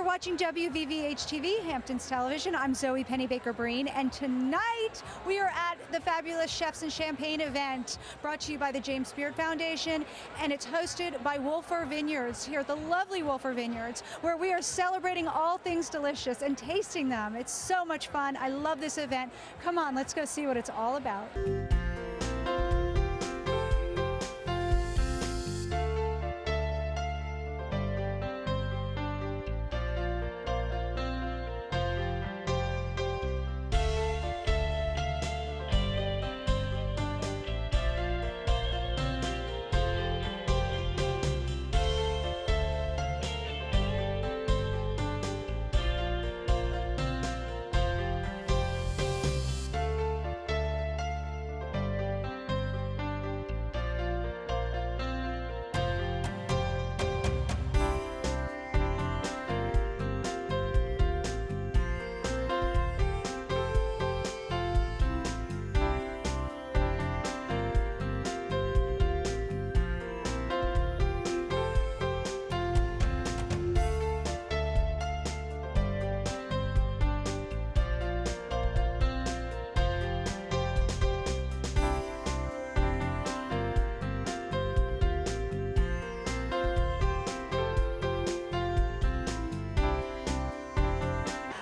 watching WVVH-TV, Hamptons Television. I'm Zoe Pennybaker-Breen, and tonight we are at the fabulous Chefs and Champagne event brought to you by the James Beard Foundation, and it's hosted by Wölffer Vineyards here at the lovely Wölffer Vineyards, where we are celebrating all things delicious and tasting them. It's so much fun. I love this event. Come on, let's go see what it's all about.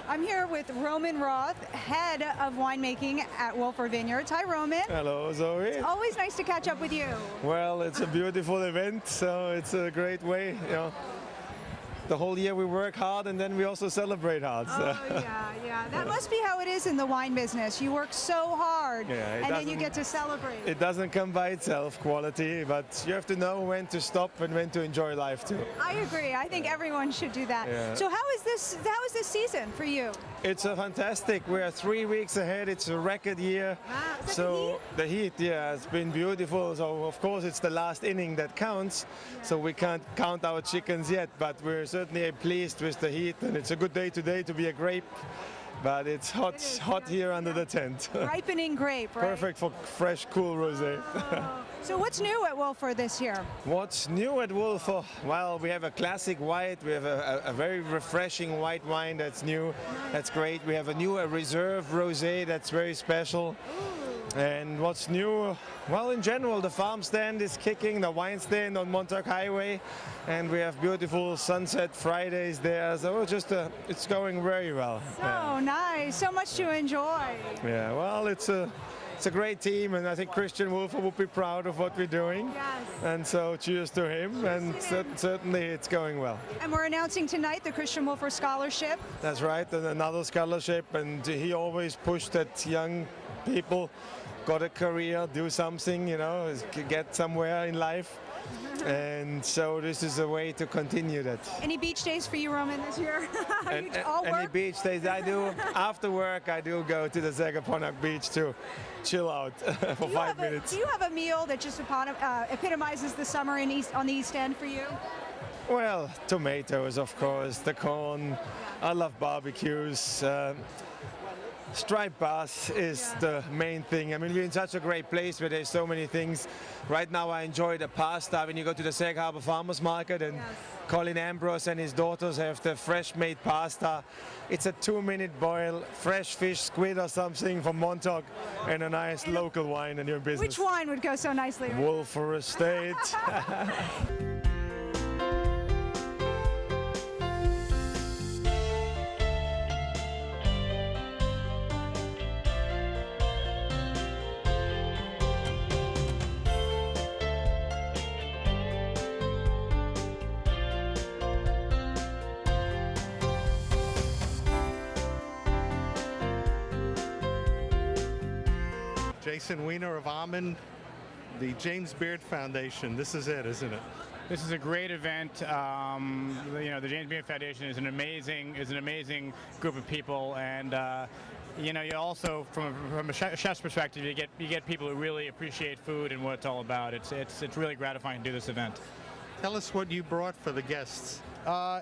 I'm here with Roman Roth, head of winemaking at Wölffer Vineyards. Hi, Roman. Hello, Zoe. It's always nice to catch up with you. Well, it's a beautiful event, so it's a great way, you know. The whole year we work hard and then we also celebrate hard. So. Oh, yeah. That must be how it is in the wine business. You work so hard and then you get to celebrate. It doesn't come by itself, quality, but you have to know when to stop and when to enjoy life too. I agree. I think everyone should do that. Yeah. So how is this season for you? It's a fantastic. We are 3 weeks ahead. It's a record year. Wow. Is that So the heat, yeah, it's been beautiful. So of course it's the last inning that counts. So we can't count our chickens yet, but we're certainly pleased with the heat, and it's a good day today to be a grape. But it's hot here under the tent. Ripening grape, right? Perfect for fresh, cool rosé. Oh. So what's new at Wölffer this year? What's new at Wölffer? Well, we have a classic white. We have a very refreshing white wine that's new. That's great. We have a new reserve rosé that's very special. And what's new? Well, in general, the farm stand is kicking, the wine stand on Montauk Highway, and we have beautiful sunset Fridays there. So it's going very well. So nice, so much to enjoy. Yeah, well, it's a great team, and I think Christian Wölffer would be proud of what we're doing. Yes. And so cheers to him, and certainly it's going well. And we're announcing tonight the Christian Wölffer Scholarship. That's right, and another scholarship, and he always pushed that young people got a career, do something, you know, get somewhere in life. And so this is a way to continue that. Any beach days for you, Roman, this year? Any beach days I do. After work, I do go to the Sagaponack beach to chill out for 5 minutes. Do you have a meal that just epitomizes the summer on the East End for you? Well, tomatoes, of course, the corn. I love barbecues. Striped bass is the main thing. I mean, we're in such a great place where there's so many things. Right now I enjoy the pasta when you go to the Sagg Harbor Farmers Market, and Colin Ambrose and his daughters have the fresh made pasta. It's a 2-minute boil, fresh fish, squid or something from Montauk, and a nice local wine, and you're in business. Which wine would go so nicely with Wölffer Estate. Jason Weiner of Almond, the James Beard Foundation. This is it, isn't it? This is a great event. You know, the James Beard Foundation is an amazing group of people, and you know, you also from a chef's perspective, you get people who really appreciate food and what it's all about. It's really gratifying to do this event. Tell us what you brought for the guests.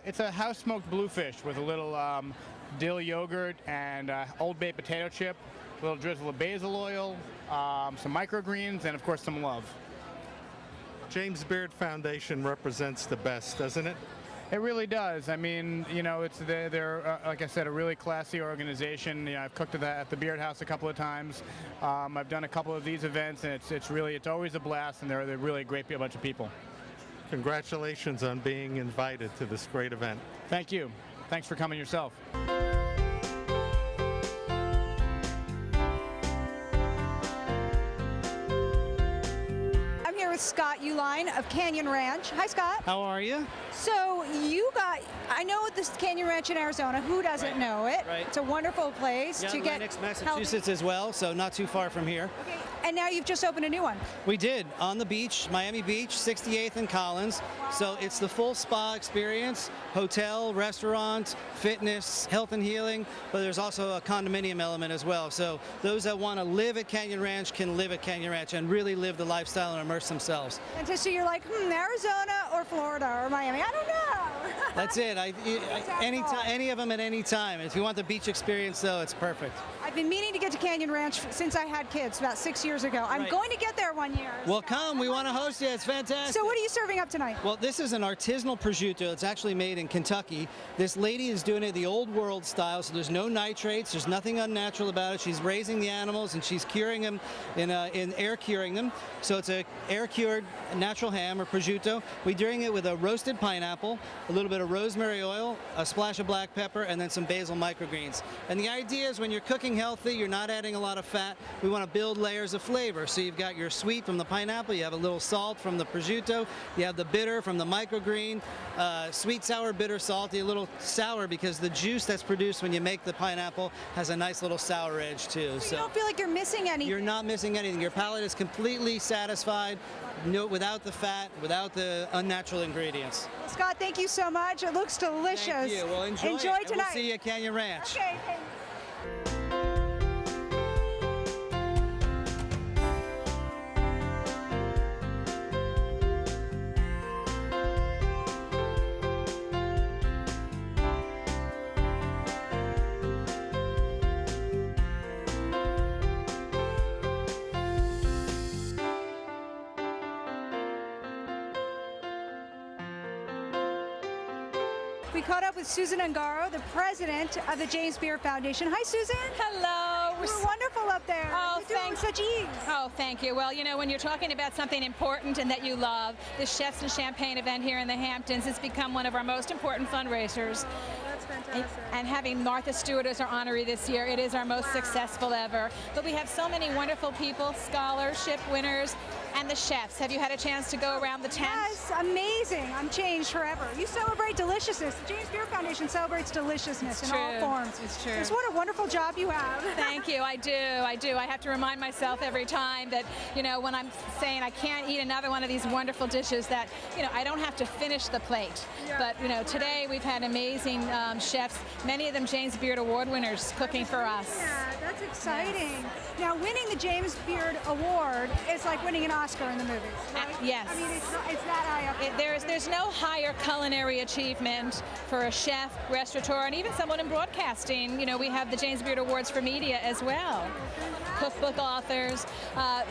It's a house smoked bluefish with a little dill yogurt and Old Bay potato chip, a little drizzle of basil oil, some microgreens, and of course some love. James Beard Foundation represents the best, doesn't it? It really does. I mean, you know, they're like I said, a really classy organization. You know, I've cooked at the Beard House a couple of times. I've done a couple of these events, and it's always a blast, and they're really a great bunch of people. Congratulations on being invited to this great event. Thank you. Thanks for coming yourself. I'm here with Scott Uline of Canyon Ranch. Hi, Scott. How are you? So I know this Canyon Ranch in Arizona. Who doesn't know it? Right. It's a wonderful place to get Lenox, Massachusetts as well, so not too far from here. Okay. And now you've just opened a new one. We did, on the beach, Miami Beach, 68th and Collins. So it's the full spa experience, hotel, restaurant, fitness, health and healing, but there's also a condominium element as well. So those that want to live at Canyon Ranch can live at Canyon Ranch and really live the lifestyle and immerse themselves. And so you're like, Arizona or Florida or Miami? I don't know. That's it. Any of them at any time. If you want the beach experience, though, it's perfect. I've been meaning to get to Canyon Ranch since I had kids about 6 years ago. I'm going to get there one year. Well, come. We want to host you. It's fantastic. So what are you serving up tonight? Well, this is an artisanal prosciutto. It's actually made in Kentucky. This lady is doing it the old world style, so there's no nitrates. There's nothing unnatural about it. She's raising the animals, and she's curing them in air curing them. So it's a air cured natural ham or prosciutto. We're doing it with a roasted pineapple, a little bit of rosemary oil, a splash of black pepper, and then some basil microgreens. And the idea is when you're cooking healthy, you're not adding a lot of fat. We want to build layers of flavor. So you've got your sweet from the pineapple, you have a little salt from the prosciutto, you have the bitter from the microgreen, sweet, sour, bitter, salty, a little sour because the juice that's produced when you make the pineapple has a nice little sour edge too. So you don't feel like you're missing anything? You're not missing anything. Your palate is completely satisfied, without the fat, without the unnatural ingredients. Well, Scott, thank you so much. It looks delicious. Thank you. Well, enjoy tonight. We'll see you at Canyon Ranch. Okay. We caught up with Susan Ungaro, the president of the James Beard Foundation. Hi, Susan. Hello. We're wonderful up there. Oh, you do it with such ease. Oh, thank you. Well, you know, when you're talking about something important and that you love, the Chefs and Champagne event here in the Hamptons has become one of our most important fundraisers. That's fantastic. And having Martha Stewart as our honoree this year, it is our most successful ever. But we have so many wonderful people, scholarship winners, and the chefs. Have you had a chance to go around the tent? Yes, amazing. I'm changed forever. You celebrate deliciousness. The James Beard Foundation celebrates deliciousness in all forms. It's true. Just what a wonderful job you have. Thank you. I do. I have to remind myself every time that, you know, when I'm saying I can't eat another one of these wonderful dishes, that, you know, I don't have to finish the plate. Yeah. But, you know, today we've had amazing chefs, many of them James Beard Award winners cooking for us. Yeah, that's exciting. Yes. Now, winning the James Beard Award is like winning an Oscar in the movies, right? Yes. I mean, it's that high up there. There's no higher culinary achievement for a chef, restaurateur, and even someone in broadcasting. You know, we have the James Beard Awards for media as well. Cookbook authors.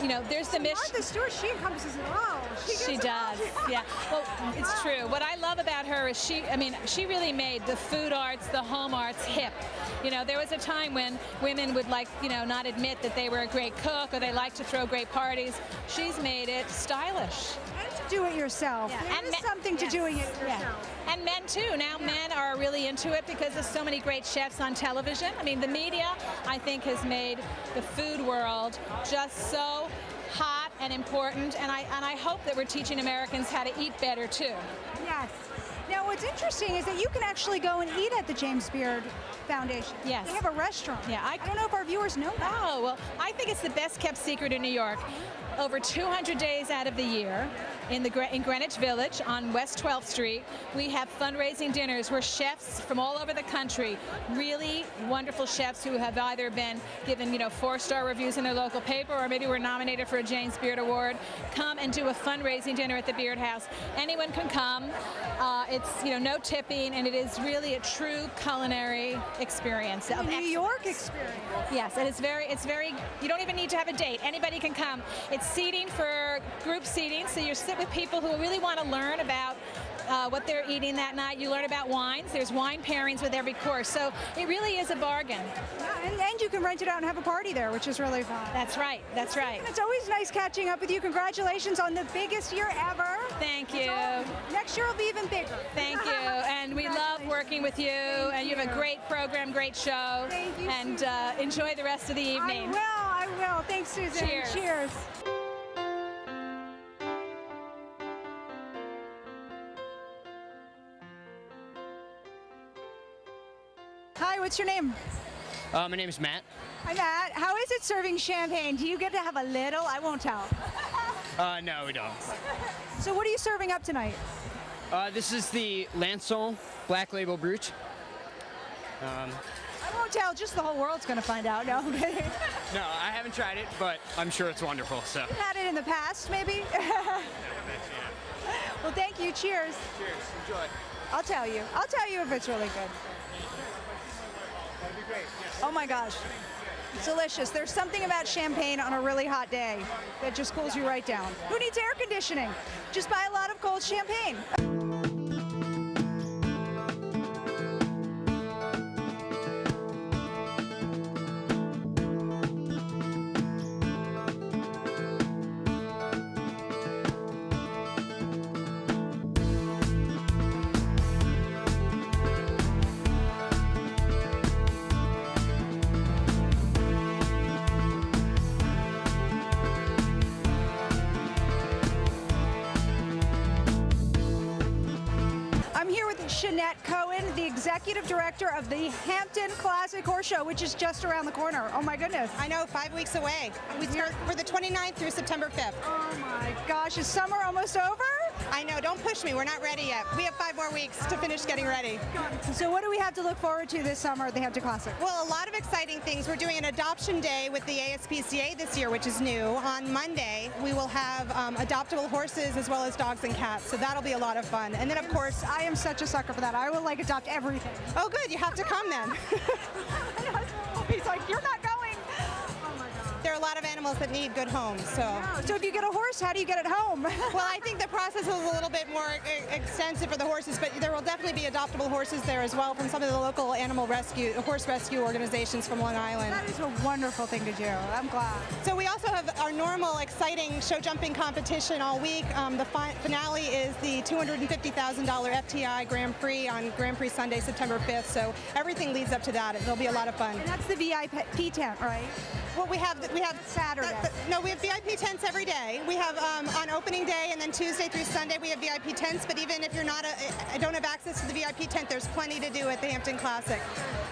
You know, there's the mission. Martha Stewart, she encompasses it all. She does. Yeah. Well, it's true. What I love about her is she really made the food arts, the home arts hip. You know, there was a time when women would not admit that they were a great cook or they liked to throw great parties. She's made it stylish. And to do it yourself. Yeah. There is something to doing it yourself. Yeah. And men too. Now men are really into it because there's so many great chefs on television. I mean, the media, I think, has made the food world just so hot and important, and I hope that we're teaching Americans how to eat better too. Yes. Now, what's interesting is that you can actually go and eat at the James Beard Foundation. Yes. They have a restaurant. Yeah, I don't know if our viewers know that. Oh, well, I think it's the best kept secret in New York. Over 200 days out of the year in Greenwich Village on West 12th Street, we have fundraising dinners where chefs from all over the country, really wonderful chefs who have either been given, 4-star reviews in their local paper or maybe were nominated for a James Beard Award, come and do a fundraising dinner at the Beard House. Anyone can come. It's no tipping, and it is really a true culinary experience. A New York experience. Yes, and it's very. You don't even need to have a date. Anybody can come. It's seating for group seating, so you sit with people who really want to learn about what they're eating that night. You learn about wines. There's wine pairings with every course. So it really is a bargain. Yeah, and you can rent it out and have a party there, which is really fun. That's right. That's right. And it's always nice catching up with you. Congratulations on the biggest year ever. Thank you. Next year will be even bigger. Thank you. And we love working with you. And you have a great program, great show. Thank you. And enjoy the rest of the evening. I will. Thanks, Susan. Cheers. Cheers. Hi, what's your name? My name is Matt. Hi, Matt. How is it serving champagne? Do you get to have a little? I won't tell. No, we don't. So what are you serving up tonight? This is the Lançon Black Label Brut. I won't tell. Just the whole world's going to find out. No, I'm kidding. No, I haven't tried it, but I'm sure it's wonderful. So. You've had it in the past, maybe? Well, thank you. Cheers. Cheers. Enjoy. I'll tell you. I'll tell you if it's really good. That'd be great. Yes. Oh my gosh. It's delicious. There's something about champagne on a really hot day that just cools you right down. Who needs air conditioning? Just buy a lot of cold champagne. The executive director of the Hampton Classic Horse Show, which is just around the corner. Oh my goodness. I know, 5 weeks away. We start for the 29th through September 5th. Oh my gosh, is summer almost over? I know, don't push me, we're not ready yet. We have 5 more weeks to finish getting ready. So what do we have to look forward to this summer at the Hampton Classic? Well, a lot of exciting things. We're doing an adoption day with the ASPCA this year, which is new. On Monday, we will have adoptable horses as well as dogs and cats, so that'll be a lot of fun. And then, of course, I am such a sucker for that. I will adopt everything. Oh, good, you have to come then. He's like, you're not going. Oh my God. There are a lot of animals that need good homes, so. Yeah. So if you get a horse, how do you get it home? Well, I think the process is a little bit more extensive for the horses, but there will definitely be adoptable horses there as well from some of the local horse rescue organizations from Long Island. That is a wonderful thing to do. I'm glad. So we also have our normal exciting show jumping competition all week. The finale is the $250,000 FTI Grand Prix on Grand Prix Sunday, September 5th. So everything leads up to that. It'll be a lot of fun. And that's the VIP tent, right? Well, we have Saturday. No, we have VIP tents every day. We have on opening day and then Tuesday through Sunday we have VIP tents. But even if you're not don't have access to the VIP tent, there's plenty to do at the Hampton Classic.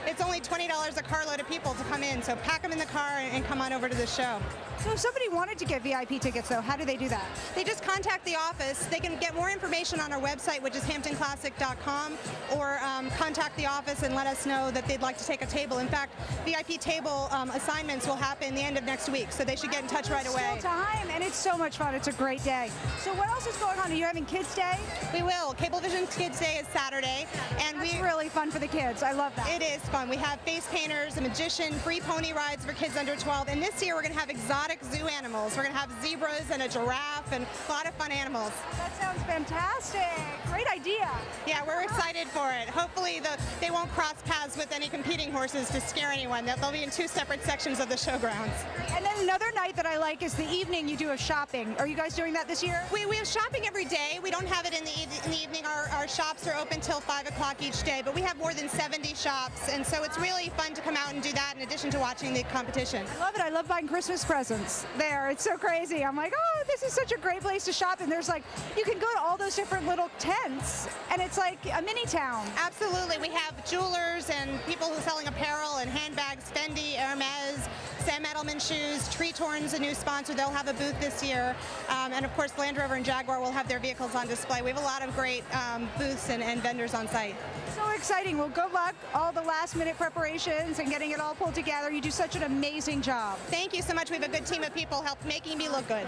It's only $20 a carload of people to come in, so pack them in the car and come on over to the show. So if somebody wanted to get VIP tickets, though, how do they do that? They just contact the office. They can get more information on our website, which is hamptonclassic.com, or contact the office and let us know that they'd like to take a table. In fact, VIP table assignments will happen the end of next week, so they should get in touch right away. Still time, and it's so much fun. It's a great day. So what else is going on? Are you having Kids Day? We will. Cablevision Kids Day is Saturday, and That's really fun for the kids. I love that. It is fun. We have face painters, a magician, free pony rides for kids under 12, and this year we're going to have exotic zoo animals. We're going to have zebras and a giraffe and a lot of fun animals. That sounds fantastic. Great idea. Yeah, we're excited for it. Hopefully they won't cross paths with any competing horses to scare anyone. They'll be in 2 separate sections of the showgrounds. And then another night that I like is the evening you do of shopping. Are you guys doing that this year? We have shopping every day. We don't have it in the evening. Our shops are open till 5 o'clock each day, but we have more than 70 shops, and so it's really fun to come out and do that in addition to watching the competition. I love it. I love buying Christmas presents there. It's so crazy. I'm like, oh, this is such a great place to shop, and there's like, you can go to all those different little tents, and it's like a mini town. Absolutely. We have jewelers and people who are selling apparel and handbags, Fendi, Hermes, Sam Edelman shoes, Treatorn's a new sponsor. They'll have a booth this year. And of course, Land Rover and Jaguar will have their vehicles on display. We have a lot of great booths and vendors on site. So exciting. Well, good luck. All the last minute preparations and getting it all pulled together. You do such an amazing job. Thank you so much. We have a good team of people making me look good.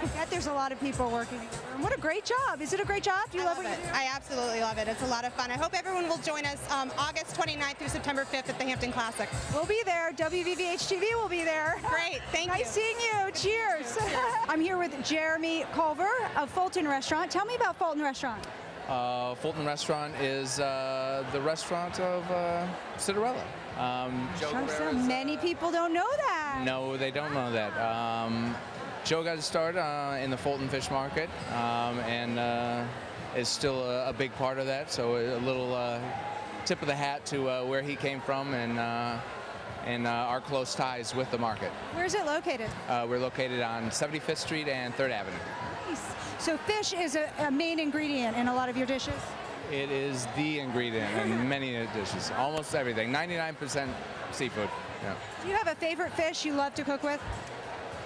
I bet there's a lot of people working together. And what a great job. Is it a great job? Do you love what you do? I absolutely love it. It's a lot of fun. I hope everyone will join us August 29th through September 5th at the Hampton Classic. We'll be there. WVVH-TV will be there. Great. Thank you. Nice seeing you. Cheers. I'm here with Jeremy Culver of Fulton Restaurant. Tell me about Fulton Restaurant. Fulton Restaurant is the restaurant of Citarella. Many people don't know that. No, they don't know that. Joe got his start in the Fulton Fish Market and is still a big part of that. So a little tip of the hat to where he came from and our close ties with the market. Where's it located? We're located on 75th Street and 3rd Avenue. Nice. So fish is a main ingredient in a lot of your dishes? It is the ingredient in many dishes, almost everything, 99% seafood. Yeah. Do you have a favorite fish you love to cook with?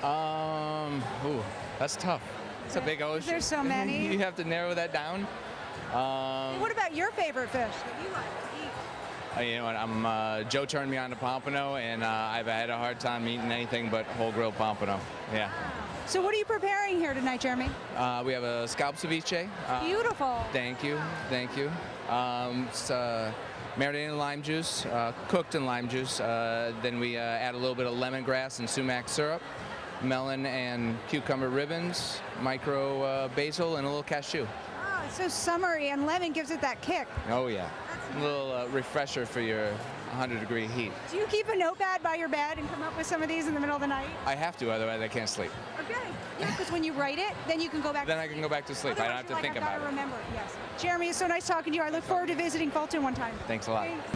Ooh, that's tough. It's a big ocean. There's so many. You have to narrow that down. What about your favorite fish that you like to eat? You know what, Joe turned me on to pompano, and I've had a hard time eating anything but whole grilled pompano. Yeah. So what are you preparing here tonight, Jeremy? We have a scalp ceviche. Beautiful. Thank you, thank you. It's marinated in lime juice, cooked in lime juice. Then we add a little bit of lemongrass and sumac syrup, melon and cucumber ribbons, micro basil, and a little cashew. Oh, it's so summery, and lemon gives it that kick. Oh yeah, a little refresher for your 100-degree heat. Do you keep a notepad by your bed and come up with some of these in the middle of the night? I have to, otherwise I can't sleep. Okay. Yeah, because when you write it, then you can go back. Then I can go back to sleep. I don't have to think about it. Remember, yes. Jeremy, it's so nice talking to you. I look forward to visiting Fulton one time. Thanks a lot. Thanks.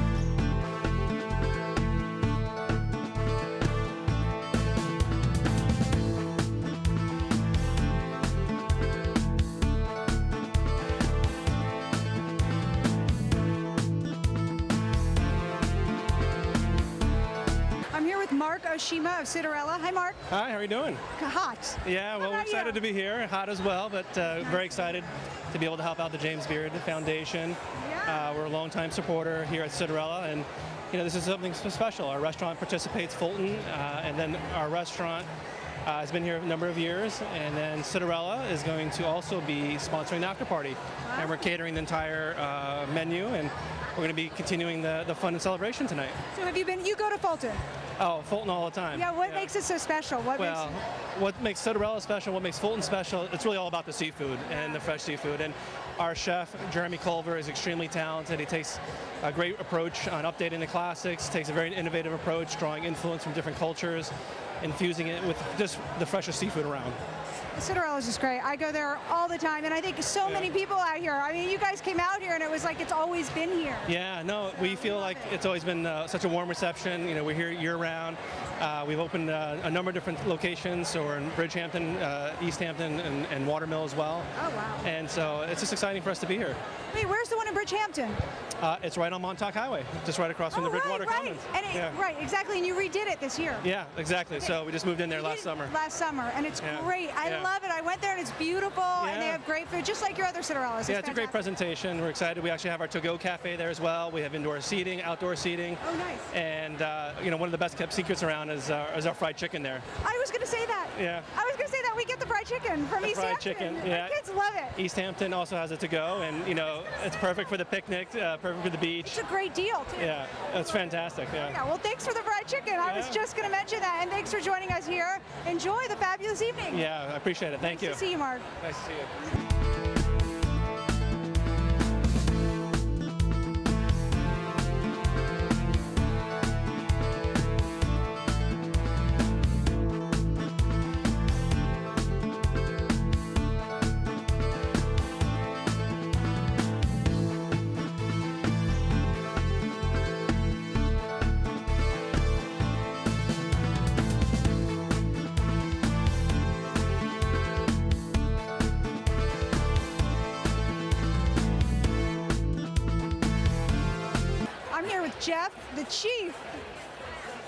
Mark Oshima of Citarella. Hi, Mark. Hi, how are you doing? Hot. Yeah, well, we're excited to be here. Hot as well, but very excited to be able to help out the James Beard Foundation. Yeah. We're a longtime supporter here at Citarella, and this is something special. Our restaurant participates Fulton, and then our restaurant has been here a number of years, and then Citarella is going to also be sponsoring the after party. Wow. And we're catering the entire menu, and we're going to be continuing the fun and celebration tonight. So you go to Fulton? Oh, Fulton all the time. Yeah, what makes it so special? What makes Citarella special, what makes Fulton special, it's really all about the seafood and the fresh seafood. And our chef, Jeremy Culver, is extremely talented. He takes a great approach on updating the classics, takes a very innovative approach, drawing influence from different cultures, infusing it with just the freshest seafood around. Citarella's is great. I go there all the time, and I think so many people out here. I mean, you guys came out here, and it was like it's always been here. Yeah, no, we feel like it's always been such a warm reception. We're here year-round. We've opened a number of different locations, so we're in Bridgehampton, East Hampton, and Watermill as well. Oh, wow. And so it's just exciting for us to be here. Wait, where's the one in Bridgehampton? It's right on Montauk Highway, just right across from the Bridgewater Commons. And right, exactly, and you redid it this year. Yeah, exactly. Okay. So we just moved in there last summer. Last summer, and it's great. I love it. I went there, and it's beautiful, and they have great food, just like your other Citarellas. Yeah, it's a great presentation. We're excited. We actually have our to-go cafe there as well. We have indoor seating, outdoor seating. Oh, nice. And one of the best kept secrets around is our fried chicken there. I was going to say that. Yeah. I was going to say that we get the fried chicken from East Hampton. Fried chicken, yeah. My kids love it. East Hampton also has it to go, and it's perfect for the picnic, perfect for the beach. It's a great deal too. Yeah, it's fantastic. Yeah. Well, thanks for the fried chicken. I was just going to mention that, and thanks for joining us here. Enjoy the fabulous evening. Yeah, I appreciate it. Thank you. Nice to see you, Mark. Nice to see you. Jeff, the chief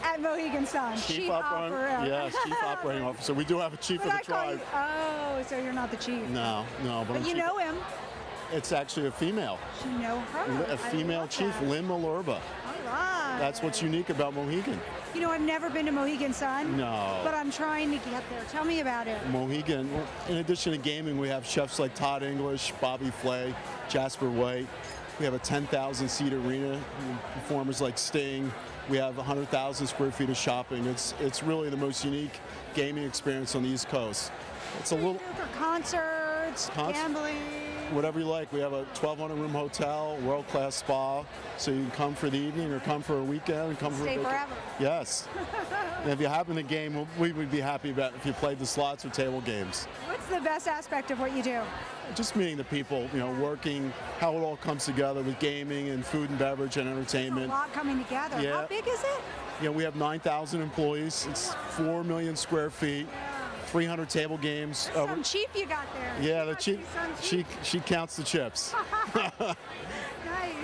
at Mohegan Sun. Chief operating officer. We do have a chief of the tribe. Oh, so you're not the chief. No, but you know him. It's actually a female. You know her. A female chief, Lynn Malurba. All right. That's what's unique about Mohegan. I've never been to Mohegan Sun. No. But I'm trying to get there. Tell me about it. Mohegan, in addition to gaming, we have chefs like Todd English, Bobby Flay, Jasper White. We have a 10,000-seat arena, performers like Sting. We have 100,000 square feet of shopping. It's really the most unique gaming experience on the East Coast. It's a little for concerts, gambling. whatever you like. We have a 1,200 room hotel, world-class spa, so you can come for the evening or come for a weekend and come Stay for forever. Yes. And if you happen to game, we would be happy about if you played the slots or table games. What's the best aspect of what you do? Just meeting the people, working, how it all comes together with gaming and food and beverage and entertainment. A lot coming together. Yeah. How big is it? We have 9,000 employees. It's 4 million square feet. 300 table games. That's some chief you got there. Yeah, the chief. She counts the chips. Nice.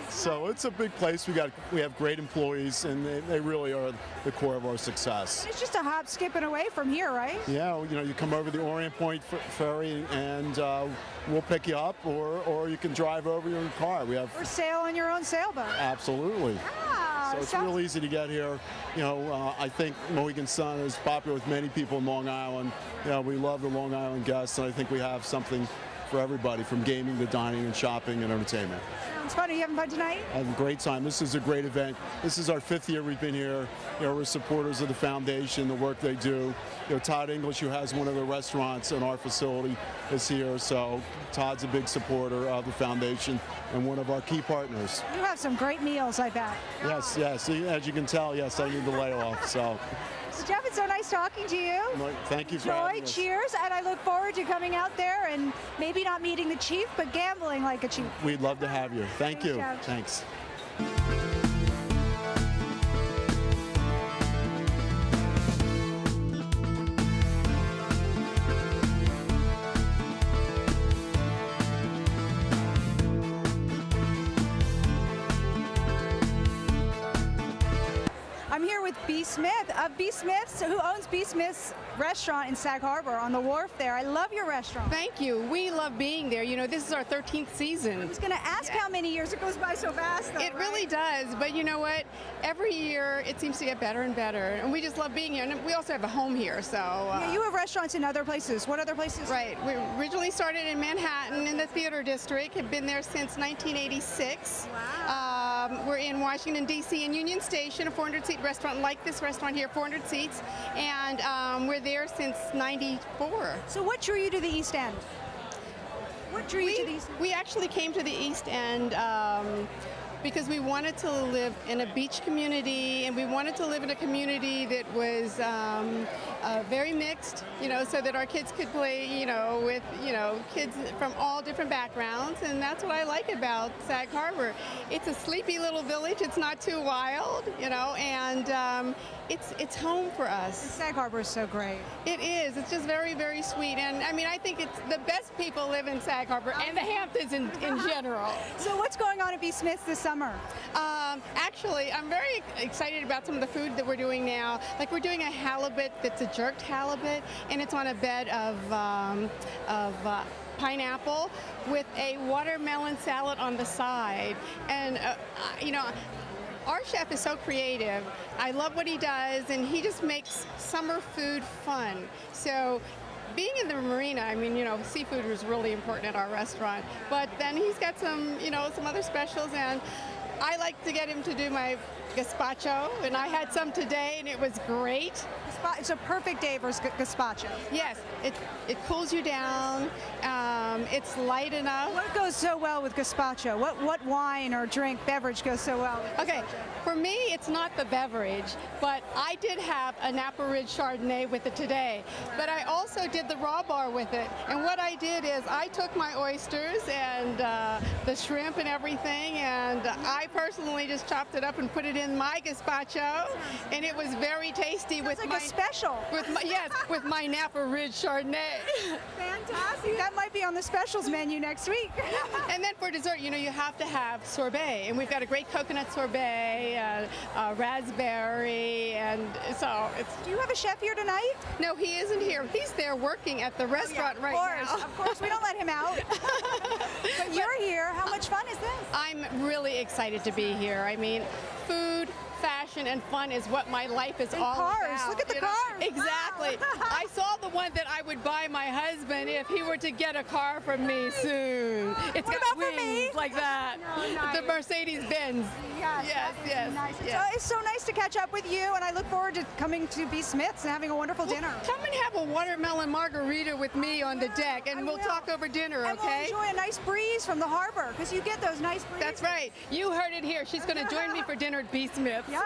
So it's a big place. We have great employees, and they really are the core of our success. It's just a hop, skipping away from here, right? Yeah, you come over the Orient Point ferry, and we'll pick you up, or you can drive over your car. Or sail on your own sailboat. Absolutely. Ah, So it's real easy to get here. I think Mohegan Sun is popular with many people in Long Island. We love the Long Island guests, and I think we have something for everybody, from gaming to dining and shopping and entertainment. Sounds fun. Are you having fun tonight? I have a great time. This is a great event. This is our 5th year we've been here. We're supporters of the foundation, the work they do. Todd English, who has one of the restaurants in our facility, is here. So Todd's a big supporter of the foundation and one of our key partners. You have some great meals, I bet. Yes. As you can tell, yes, I need the layoff. So Jeff, it's so nice talking to you. Thank you for having us. Cheers, and I look forward to coming out there and maybe not meeting the chief, but gambling like a chief. We'd love to have you. Thank you. Jeff. Thanks. I'm here with B. Smith of B. Smith's, who owns B. Smith's restaurant in Sag Harbor on the wharf there. I love your restaurant. Thank you. We love being there. This is our 13th season. I was going to ask how many years. It goes by so fast, though. It really does. But you know what? Every year it seems to get better and better. And we just love being here. And we also have a home here. So yeah, you have restaurants in other places. What other places? Right. We originally started in Manhattan in the theater district. Have been there since 1986. Wow. We're in Washington, D.C. in Union Station, a 400-seat restaurant like this restaurant here, 400 seats. And we're there since 94. So what drew you to the East End? What drew you to the East End? We actually came to the East End because we wanted to live in a beach community, and we wanted to live in a community that was very mixed, so that our kids could play, with, kids from all different backgrounds, and that's what I like about Sag Harbor. It's a sleepy little village. It's not too wild, and it's home for us. Sag Harbor is so great. It is. It's just very, very sweet, and I think it's the best people live in Sag Harbor and the Hamptons in general. So what's going on at B. Smith's this summer? Actually, I'm very excited about some of the food that we're doing now. Like, we're doing a halibut that's a jerked halibut, and it's on a bed of pineapple with a watermelon salad on the side. And, our chef is so creative. I love what he does, and he just makes summer food fun. So being in the marina, seafood was really important at our restaurant. But then he's got some, some other specials, and I like to get him to do my gazpacho, and I had some today, and it was great. It's a perfect day for gazpacho. Yes, it cools you down. It's light enough. What goes so well with gazpacho? What wine or beverage goes so well with gazpacho? Okay, for me, it's not the beverage, but I did have a Napa Ridge Chardonnay with it today. But I also did the raw bar with it. And what I did is I took my oysters and the shrimp and everything, and I personally just chopped it up and put it in my gazpacho, and it was very tasty. Sounds like a special. With my Napa Ridge Chardonnay. Fantastic. That might be on the specials menu next week. And then for dessert, you have to have sorbet, and we've got a great coconut sorbet, raspberry, and so it's. Do you have a chef here tonight? No, he isn't here. He's there working at the restaurant right now. Of course, we don't let him out. But you're here. How much fun is this? I'm really excited to be here. Food, fashion, passion and fun is what my life is all cars. about. Look at the you know? cars. Exactly. I saw the one that I would buy my husband if he were to get a car from me soon. It's What got about for me? wings like that. No, nice. The Mercedes Benz. Yes. Nice. Yes. It's so nice to catch up with you, and I look forward to coming to B. Smith's and having a wonderful dinner. Come and have a watermelon margarita with me on the deck, and we'll talk over dinner, And okay? we'll enjoy a nice breeze from the harbor, because you get those nice breezes. That's right. You heard it here. She's going to join me for dinner at B. Smith's. Yeah.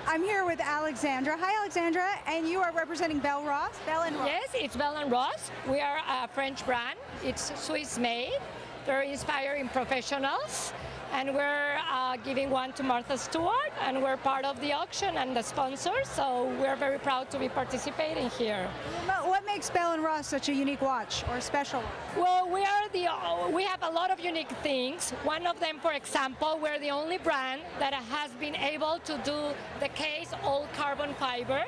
I'm here with Alexandra. Hi, Alexandra, and you are representing Bell and Ross. Yes, it's Bell and Ross. We are a French brand. It's Swiss made. They're inspiring professionals, and we're giving one to Martha Stewart, and we're part of the auction and the sponsors, so we're very proud to be participating here. What makes Bell and Ross such a unique watch or special? Well, we have a lot of unique things. One of them, for example, we're the only brand that has been able to do the case all carbon fiber.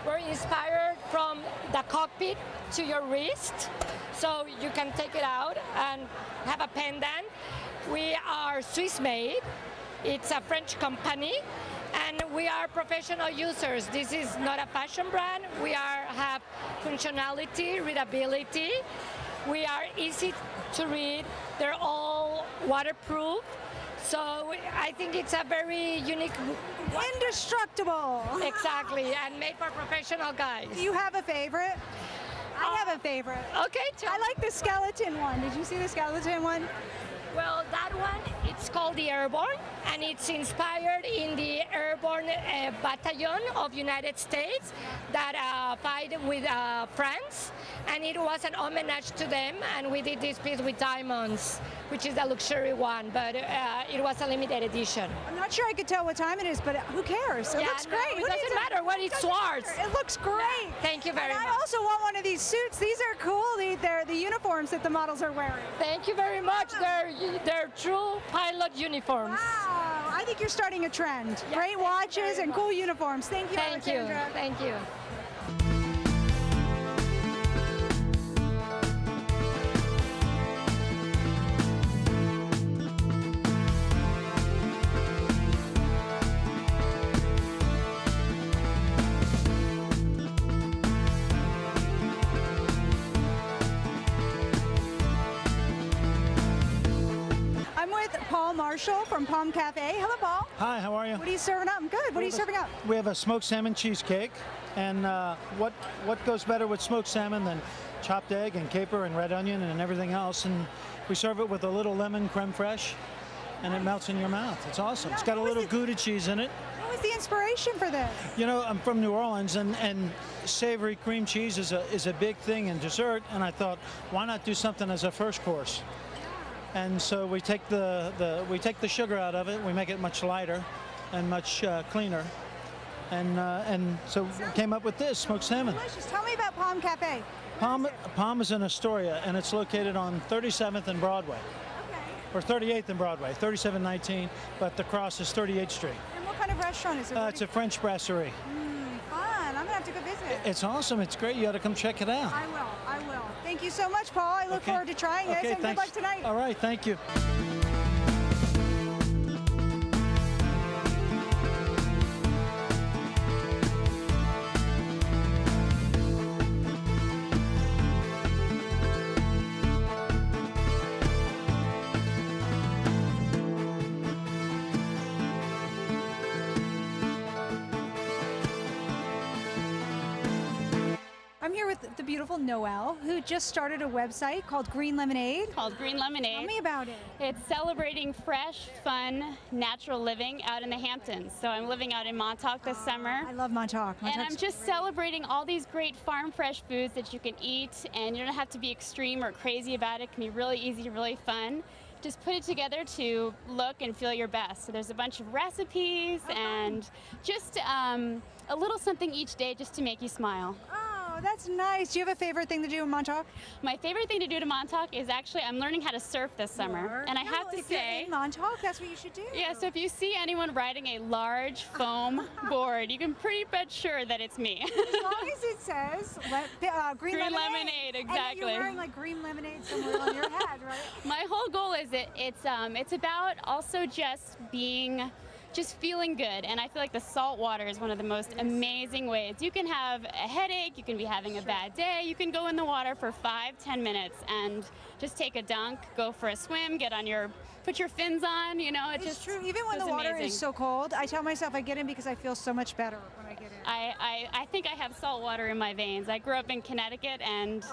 We're inspired from the cockpit to your wrist, so you can take it out and have a pendant. We are Swiss made. It's a French company, and we are professional users. This is not a fashion brand. We have functionality, readability. We are easy to read. They're all waterproof. So I think it's a very unique... Indestructible! Exactly, and made for professional guys. Do you have a favorite? I have a favorite. Okay, I like the skeleton one. Did you see the skeleton one? Well, that one, it's called the Airborne, and it's inspired in the Airborne Battalion of United States that fight with France, and it was an homage to them, and we did this piece with diamonds, which is a luxury one, but it was a limited edition. I'm not sure I could tell what time it is, but who cares? It looks great. It doesn't matter what it's Swartz. It looks great. Yeah, thank you very much. I also want one of these suits. These are cool. They're the uniforms that the models are wearing. Thank you very much. They're true pilot uniforms. Wow, I think you're starting a trend. Yeah, great watches and cool uniforms. Thank you, Alexandra. Thank you. Marshall from Palm Cafe. Hello, Paul. Hi, how are you? What are you serving up? I'm good. What are you serving up? We have a smoked salmon cheesecake. And what goes better with smoked salmon than chopped egg and caper and red onion and everything else? And we serve it with a little lemon creme fraiche, and it melts in your mouth. It's awesome. It's got a little Gouda cheese in it. What was the inspiration for this? You know, I'm from New Orleans, and savory cream cheese is a big thing in dessert. And I thought, why not do something as a first course? And so we take the sugar out of it. We make it much lighter and much cleaner. And so we came up with this smoked salmon. Delicious. Tell me about Palm Cafe. Palm is in Astoria, and it's located on 37th and Broadway. Okay. Or 38th and Broadway, 3719, but the cross is 38th Street. And what kind of restaurant is it? It's a French brasserie. Fun. I'm going to have to go visit. It's awesome. It's great. You got to come check it out. I will. Thank you so much, Paul. I look forward to trying this, and good luck tonight. All right. Thank you. I'm here with the beautiful Noelle, who just started a website called Green Lemonade. Tell me about it. It's celebrating fresh, fun, natural living out in the Hamptons. So I'm living out in Montauk this summer. I love Montauk. And I'm just celebrating all these great farm fresh foods that you can eat, and you don't have to be extreme or crazy about it. It can be really easy, really fun. Just put it together to look and feel your best. So there's a bunch of recipes and just a little something each day just to make you smile. Oh, that's nice. Do you have a favorite thing to do in Montauk? My favorite thing to do to Montauk is actually I'm learning how to surf this summer. And I have to say, in Montauk, that's what you should do. Yeah, so if you see anyone riding a large foam board, you can pretty much sure that it's me. As long as it says is? Green lemonade, exactly. And you're wearing like green lemonade somewhere on your head, right? My whole goal is it's about also just feeling good, and I feel like the salt water is one of the most amazing ways. You can have a headache, you can be having a bad day, you can go in the water for 5-10 minutes and just take a dunk, go for a swim, put your fins on, you know, It's true. Even when the water is so cold, I tell myself I get in because I feel so much better when I get in. I think I have salt water in my veins. I grew up in Connecticut, and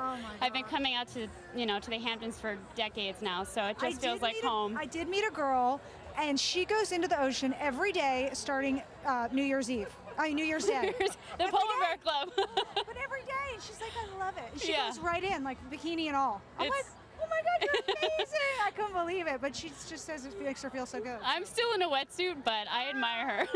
I've been coming out to the Hamptons for decades now, so it just feels like home. I did meet a girl, and she goes into the ocean every day starting New Year's Day. The Polar Bear Club. But every day, and she's like, I love it. And she goes right in, like bikini and all. I'm like, oh my God, you're amazing. I couldn't believe it, but she just says it makes her feel so good. I'm still in a wetsuit, but I admire her.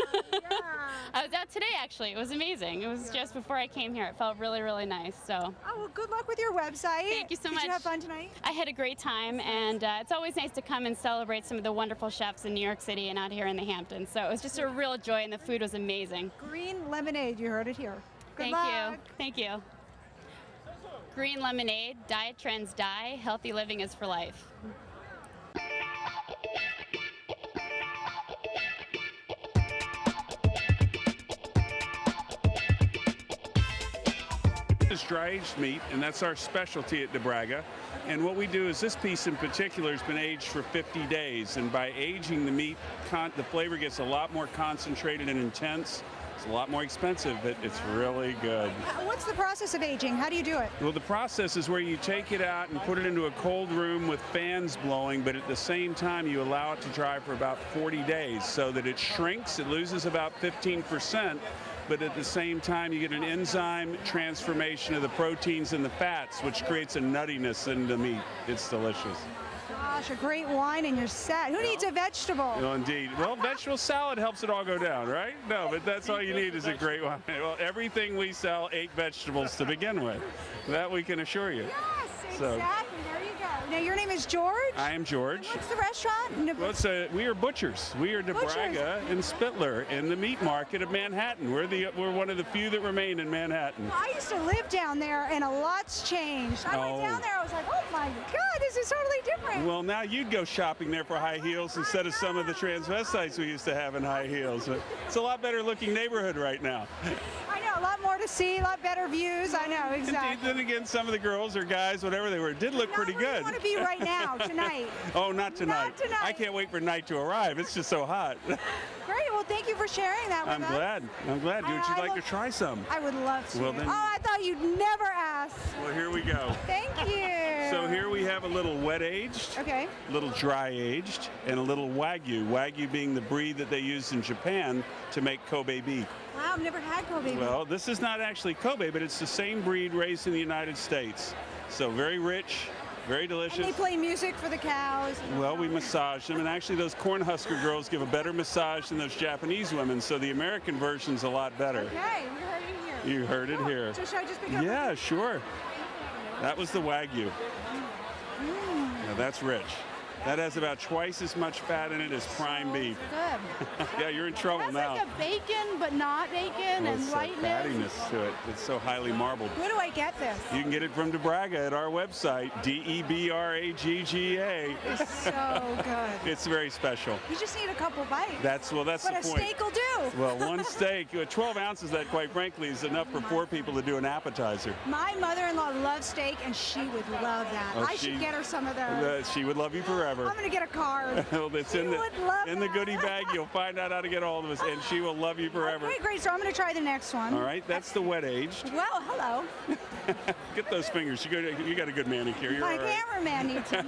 I was out today, actually. It was amazing. It was just before I came here. It felt really, really nice. So. Oh, well, good luck with your website. Thank you so much. Did you have fun tonight? I had a great time, and it's always nice to come and celebrate some of the wonderful chefs in New York City and out here in the Hamptons. So it was just a real joy, and the food was amazing. Green lemonade, you heard it here. Good Thank luck. you. Thank you. Green lemonade, diet trends die, healthy living is for life. This is dry aged meat, and that's our specialty at DeBraga. And what we do is this piece in particular has been aged for 50 days, and by aging the meat, the flavor gets a lot more concentrated and intense. It's a lot more expensive, but it's really good. What's the process of aging? How do you do it? Well, the process is where you take it out and put it into a cold room with fans blowing, but at the same time you allow it to dry for about 40 days so that it shrinks. It loses about 15%, but at the same time you get an enzyme transformation of the proteins and the fats, which creates a nuttiness in the meat. It's delicious. Gosh, a great wine and you're set. Who needs a vegetable? Well, indeed. Well, vegetable salad helps it all go down, right? No, but that's all you need is a great wine. Well, everything we sell ate vegetables to begin with. That we can assure you. Yes, exactly. There you go. Now, your name is George? I am George. What's the restaurant? Well, we are butchers. We are DeBraga and Spittler in the meat market of Manhattan. We're one of the few that remain in Manhattan. Well, I used to live down there, and a lot's changed. I went down there, I was like, oh my God, this is totally different. Well, now you'd go shopping there for high heels instead of some of the transvestites we used to have in high heels. It's a lot better looking neighborhood right now. I know, a lot more to see, a lot better views. I know, exactly. Indeed, then again, some of the girls or guys, whatever they were, did look pretty good. I want to be right now, tonight. Oh, not tonight. Not tonight. I can't wait for night to arrive. It's just so hot. Great. Well, thank you for sharing that with us. I'm glad. Would you like to try some? I would love to. Well, then, I thought you'd never ask. Well, here we go. Thank you. So here we have a little wet aged, okay, a little dry aged, and a little Wagyu. Wagyu being the breed that they use in Japan to make Kobe beef. Wow, I've never had Kobe beef. Well, this is not actually Kobe, but it's the same breed raised in the United States. So very rich, very delicious. And they play music for the cows. Well, we massage them, and actually those Cornhusker girls give a better massage than those Japanese women, so the American version's a lot better. Okay, we heard it here. You heard it here. So should I just pick up? Yeah, sure. That was the Wagyu. Now that's rich. That has about twice as much fat in it as prime beef. Good. Yeah, you're in trouble It has now. like a bacon, but not bacon, Well, and it's lightness. fattiness to it. It's so highly marbled. Where do I get this? You can get it from DeBraga at our website, DeBragga. It's so good. It's very special. You just need a couple bites. That's the But point. a steak will do. Well, one steak, 12 ounces of that, quite frankly, is enough for 4 people to do an appetizer. My mother-in-law loves steak, and she would love that. Oh, I should get her some of those. She would love you forever. I'm going to get a card. Well, it's in the goodie bag. You'll find out how to get all of us, and she will love you forever. Okay, great. So I'm going to try the next one. All right, that's the wet aged. Well, hello. Get those fingers. You got a good manicure. You're My all right. cameraman needs them.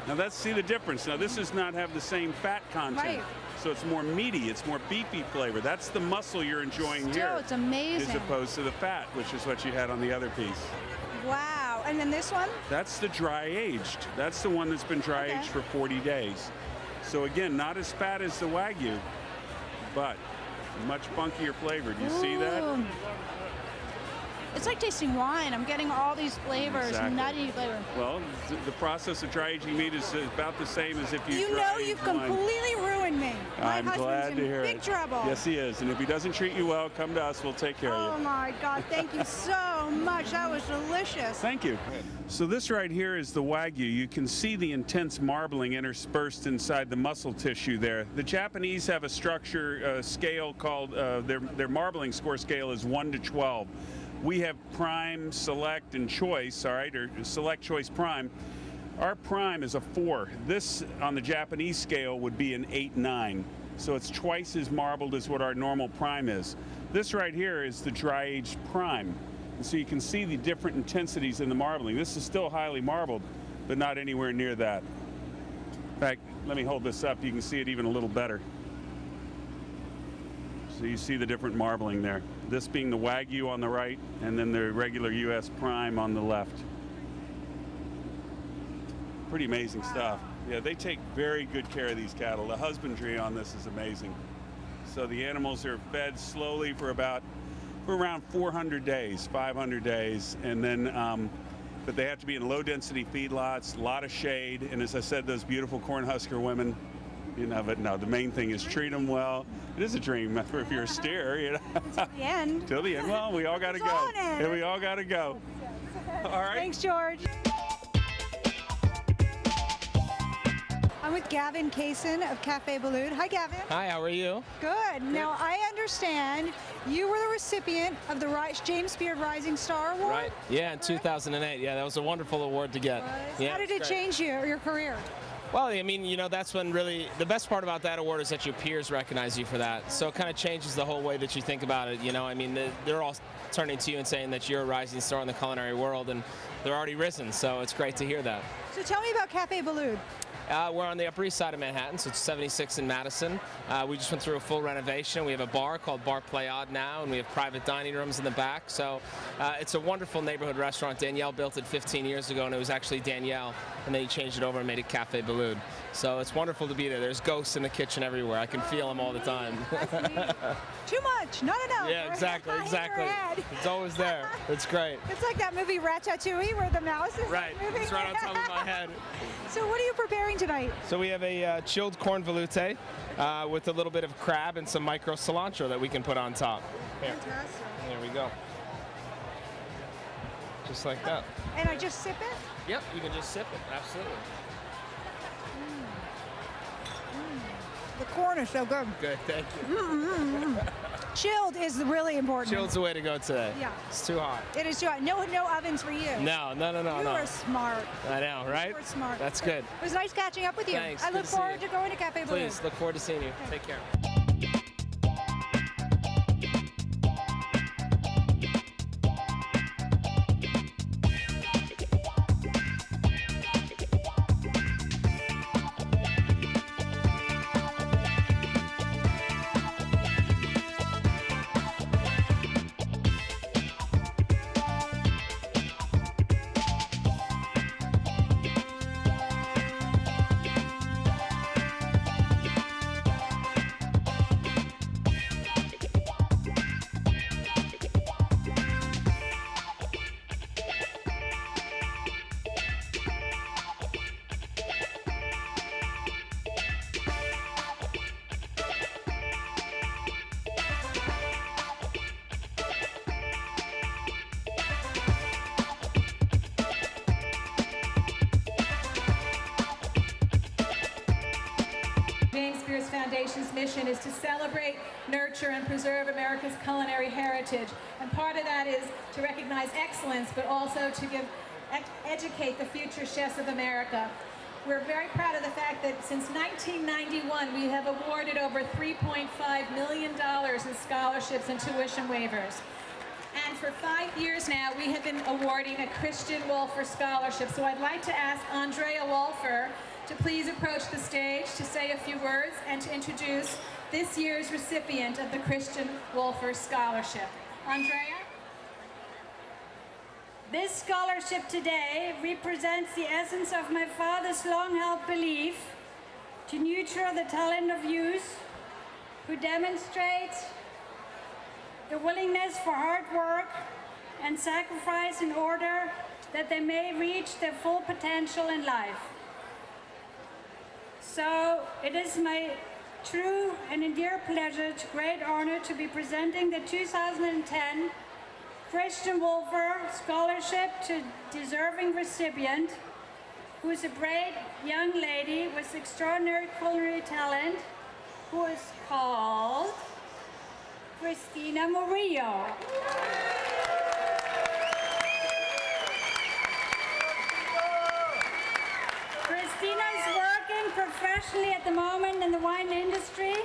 Now let's see the difference. Now this does not have the same fat content. Right. So it's more meaty, it's more beefy flavor. That's the muscle you're enjoying here. It's amazing. As opposed to the fat, which is what you had on the other piece. Wow. And then this one? That's the dry aged. That's the one that's been dry aged for 40 days. So again, not as fat as the Wagyu, but much funkier flavor. Do you see that? it's like tasting wine. I'm getting all these flavors, Exactly. nutty flavor. Well, the process of dry aging meat is about the same as if you You dry know age you've wine. completely ruined me. My I'm husband's glad in to hear big it. trouble. Yes, he is. And if he doesn't treat you well, come to us. We'll take care Oh of you. my God, thank you so much. That was delicious. Thank you. So this right here is the Wagyu. You can see the intense marbling interspersed inside the muscle tissue there. The Japanese have a structure scale called, their marbling score scale is 1 to 12. We have prime, select, and choice, all right, or select, choice, prime. Our prime is a 4. This, on the Japanese scale, would be an 8-9. So it's twice as marbled as what our normal prime is. This right here is the dry-aged prime. And so you can see the different intensities in the marbling. This is still highly marbled, but not anywhere near that. In fact, let me hold this up. You can see it even a little better. So you see the different marbling there. This being the Wagyu on the right, and then the regular U.S. prime on the left. Pretty amazing stuff. Yeah, they take very good care of these cattle. The husbandry on this is amazing. So the animals are fed slowly for around 400 days, 500 days, and then, but they have to be in low-density feedlots, a lot of shade, and as I said, those beautiful Cornhusker women, you know, but no, the main thing is treat them well. It is a dream if you're a steer, you know. Till the end. Till the end. Well, we all got to go. And we all got to go. All right. Thanks, George. I'm with Gavin Kaysen of Cafe Boulud. Hi, Gavin. Hi, how are you? Good. Now, I understand you were the recipient of the James Beard Rising Star Award. Right. Yeah, in 2008. Yeah, that was a wonderful award to get. Yeah, How did it change your career? Well, I mean, you know, that's when really the best part about that award is that your peers recognize you for that. So it kind of changes the whole way that you think about it. You know, I mean, they're all turning to you and saying that you're a rising star in the culinary world, and they're already risen. So it's great to hear that. So tell me about Cafe Boulud. We're on the Upper East Side of Manhattan, so it's 76 in Madison. We just went through a full renovation. We have a bar called Bar Playad now, and we have private dining rooms in the back. So it's a wonderful neighborhood restaurant. Danielle built it 15 years ago, and it was actually Danielle, and then he changed it over and made it Cafe Boulud. So it's wonderful to be there. There's ghosts in the kitchen everywhere. I can feel them all the time. Too much, not enough. Yeah, exactly, exactly. It's always there. It's great. It's like that movie Ratatouille where the mouse is right. moving. It's right on top of my head. So what are you preparing tonight? So we have a chilled corn veloute with a little bit of crab and some micro cilantro that we can put on top. Here. Fantastic. There we go. Just like that. And I just sip it? Yep, you can just sip it. Absolutely. The corn is so good. Good, thank you. Chilled is really important. Chilled's the way to go today. Yeah. It's too hot. It is too hot. No ovens for you. No. You are smart. I know, right? You are smart. That's good. It was nice catching up with you. Thanks. I Good look to see forward you. to going to Cafe Boulud. Please, look forward to seeing you. Take care. Foundation's mission is to celebrate, nurture, and preserve America's culinary heritage. And part of that is to recognize excellence, but also to educate the future chefs of America. We're very proud of the fact that since 1991, we have awarded over $3.5 million in scholarships and tuition waivers. And for 5 years now, we have been awarding a Christian Wölffer Scholarship. So I'd like to ask Andrea Wölffer to please approach the stage to say a few words and to introduce this year's recipient of the Christian Wölffer Scholarship. Andrea? This scholarship today represents the essence of my father's long-held belief to nurture the talent of youth who demonstrate the willingness for hard work and sacrifice in order that they may reach their full potential in life. So it is my true and dear pleasure, great honor to be presenting the 2010 Christian Wölffer Scholarship to deserving recipient, who is a brave young lady with extraordinary culinary talent, who is called Christina Murillo. Christina is working professionally at the moment in the wine industry,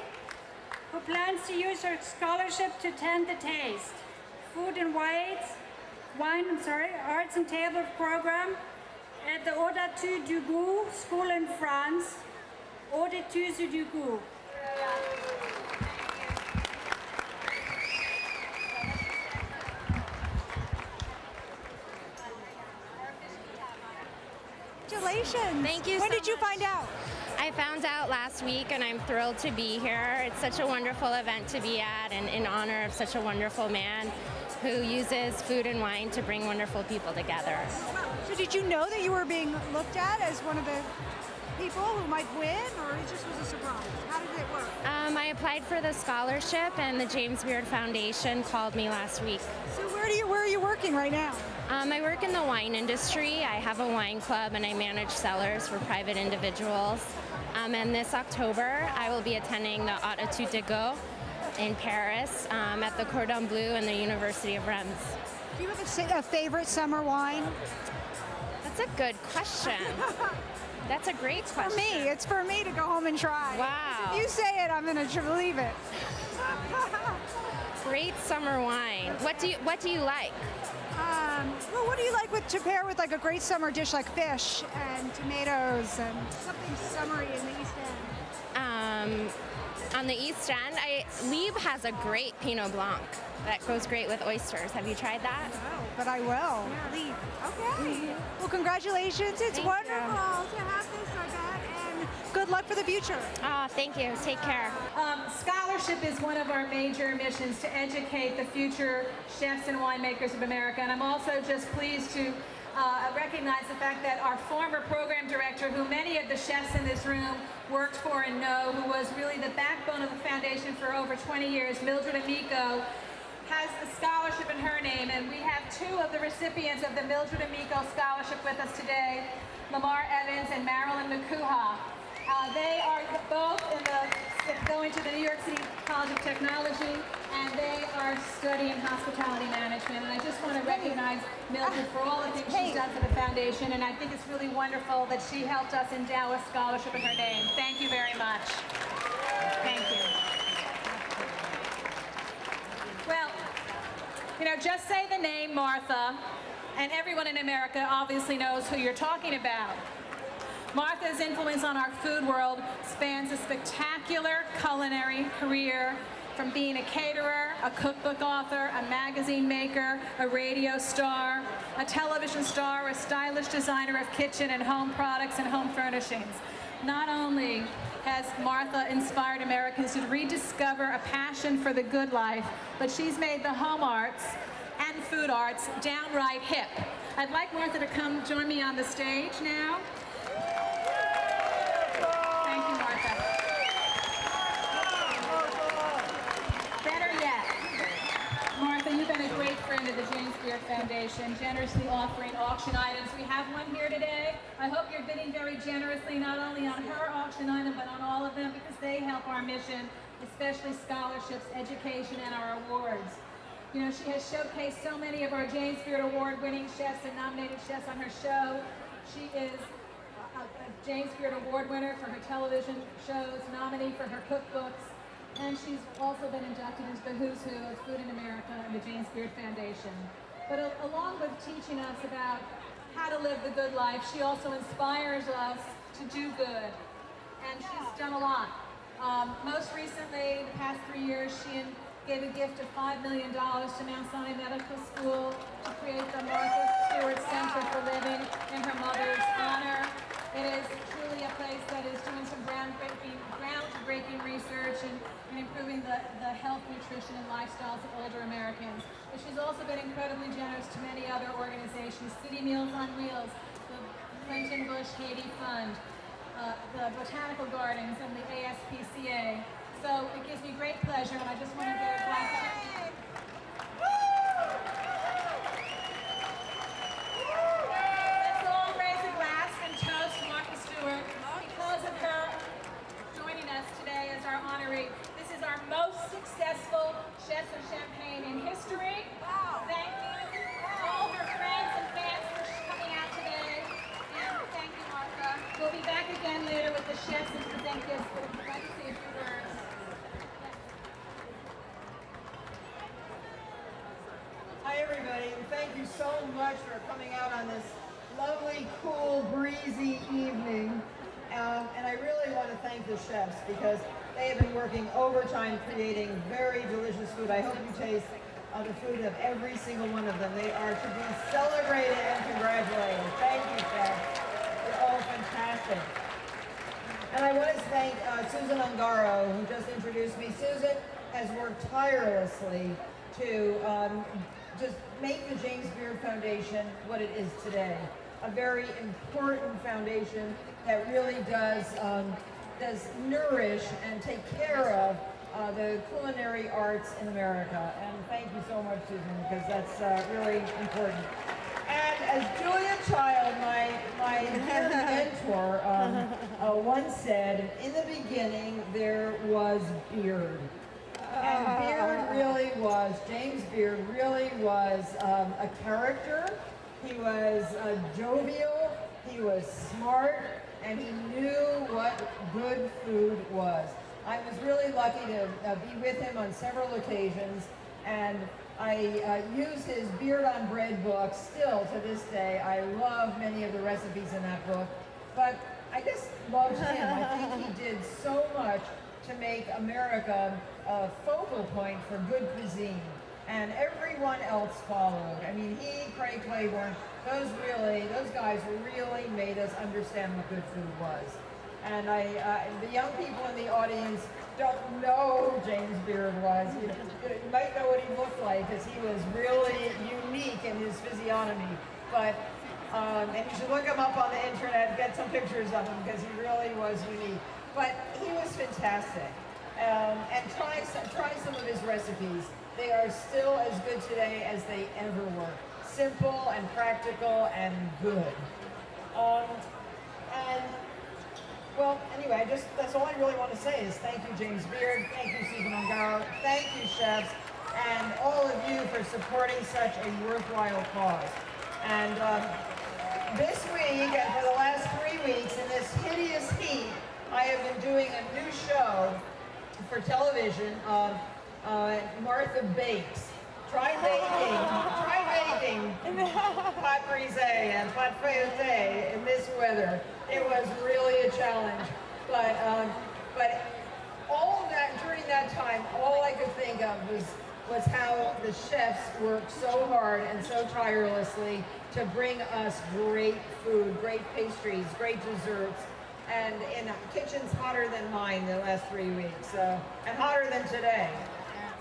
who plans to use her scholarship to tend the taste, food and arts and table program at the Haute du Goût school in France, Haute du Goût. Congratulations. Thank you. When did you find out? I found out last week, and I'm thrilled to be here. It's such a wonderful event to be at, and in honor of such a wonderful man who uses food and wine to bring wonderful people together. So did you know that you were being looked at as one of the people who might win, or it just was a surprise? How did it work? I applied for the scholarship, and the James Beard Foundation called me last week. So where are you working right now? I work in the wine industry. I have a wine club, and I manage cellars for private individuals. And this October, I will be attending the Haute du Goût in Paris at the Cordon Bleu and the University of Reims. Do you have a favorite summer wine? That's a good question. That's a great question. For me, it's for me to go home and try. Wow. If you say it, I'm going to believe it. Great summer wine. What do you like? Well, what do you like to pair with like a great summer dish like fish and tomatoes and something summery in the East End? On the East End, Lieb has a great Pinot Blanc that goes great with oysters. Have you tried that? No, but I will. Yeah. Lieb. Okay. Well, congratulations. It's wonderful to have this, I bet, and good luck for the future. Oh, thank you. Take care. Scholarship is one of our major missions to educate the future chefs and winemakers of America, and I'm also just pleased to recognize the fact that our former program director, who many of the chefs in this room worked for and know, who was really the backbone of the foundation for over 20 years, Mildred Amico, has a scholarship in her name, and we have two of the recipients of the Mildred Amico Scholarship with us today, Lamar Evans and Marilyn McCuha. They are both going to the New York City College of Technology, and they are studying hospitality management. And I just want to recognize Mildred for all the things she's done for the foundation, and I think it's really wonderful that she helped us endow a scholarship in her name. Thank you very much. Thank you. Well, just say the name Martha, and everyone in America obviously knows who you're talking about. Martha's influence on our food world spans a spectacular culinary career, from being a caterer, a cookbook author, a magazine maker, a radio star, a television star, a stylish designer of kitchen and home products and home furnishings. Not only has Martha inspired Americans to rediscover a passion for the good life, but she's made the home arts and food arts downright hip. I'd like Martha to come join me on the stage now. Thank you, Martha. Better yet, Martha, you've been a great friend of the James Beard Foundation, generously offering auction items. We have one here today. I hope you're bidding very generously, not only on her auction item, but on all of them, because they help our mission, especially scholarships, education, and our awards. She has showcased so many of our James Beard Award-winning chefs and nominated chefs on her show. She is a James Beard Award winner for her television shows, nominee for her cookbooks, and she's also been inducted into the Who's Who of Food in America and the James Beard Foundation. But along with teaching us about how to live the good life, she also inspires us to do good, and she's done a lot. Most recently, the past 3 years, she gave a gift of $5 million to Mount Sinai Medical School to create the Martha Stewart Center for Living in her mother's honor. It is truly a place that is doing some groundbreaking groundbreaking research and improving the health, nutrition, and lifestyles of older Americans. But she's also been incredibly generous to many other organizations, City Meals on Wheels, the Clinton Bush Haiti Fund, the Botanical Gardens, and the ASPCA. So it gives me great pleasure, and I just want to give a glass of Let's all raise a glass and toast Martha Stewart because of her joining us today as our honoree. This is our most successful Chefs in Champagne in history. Wow. Thank you all her friends and fans for coming out today. And thank you, Martha. We'll be back again later with the chefs and present gifts, but I'd like to say a few words. Hi everybody, and thank you so much for coming out on this lovely, cool, breezy evening. And I really want to thank the chefs because they have been working overtime creating very delicious food. I hope you taste the food of every single one of them. They are to be celebrated and congratulated. Thank you, chefs. You're all fantastic. And I want to thank Susan Ungaro, who just introduced me. Susan has worked tirelessly to just make the James Beard Foundation what it is today. A very important foundation that really does nourish and take care of the culinary arts in America. And thank you so much, Susan, because that's really important. And as Julia Child, my dear mentor, once said, in the beginning there was beard. And Beard really was, James Beard really was a character. He was jovial, he was smart, and he knew what good food was. I was really lucky to be with him on several occasions, and I use his Beard on Bread book still to this day. I love many of the recipes in that book, but I just loved him. I think he did so much to make America a focal point for good cuisine, and everyone else followed. I mean, he, Craig Claiborne, those guys really made us understand what good food was. And the young people in the audience don't know who James Beard was. You might know what he looked like because he was really unique in his physiognomy. But and you should look him up on the internet, get some pictures of him because he really was unique. But he was fantastic. And try some of his recipes. They are still as good today as they ever were. Simple and practical and good. Well, anyway, that's all I really want to say is thank you, James Beard. Thank you, Susan Ungaro. Thank you, chefs, and all of you for supporting such a worthwhile cause. And this week, and for the last 3 weeks, in this hideous heat, I have been doing a new show for television, Martha Bakes. Try baking pot brisée and pot feuilleté in this weather. It was really a challenge, but all of that during that time, all I could think of was how the chefs worked so hard and so tirelessly to bring us great food, great pastries, great desserts, and in kitchens hotter than mine the last 3 weeks, and hotter than today.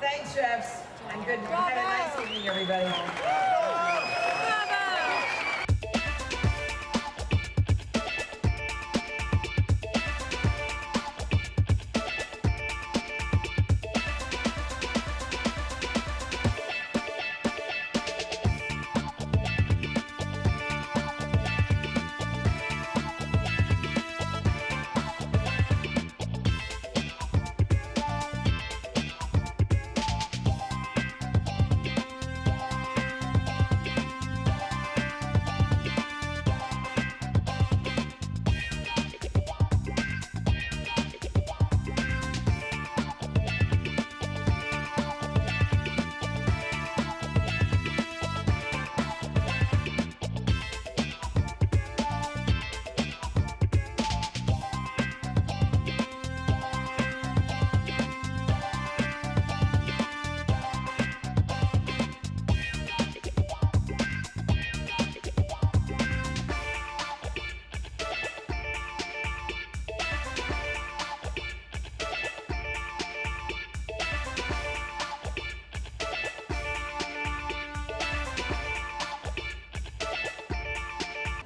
Thanks, chefs, and good. Have a nice evening, everybody.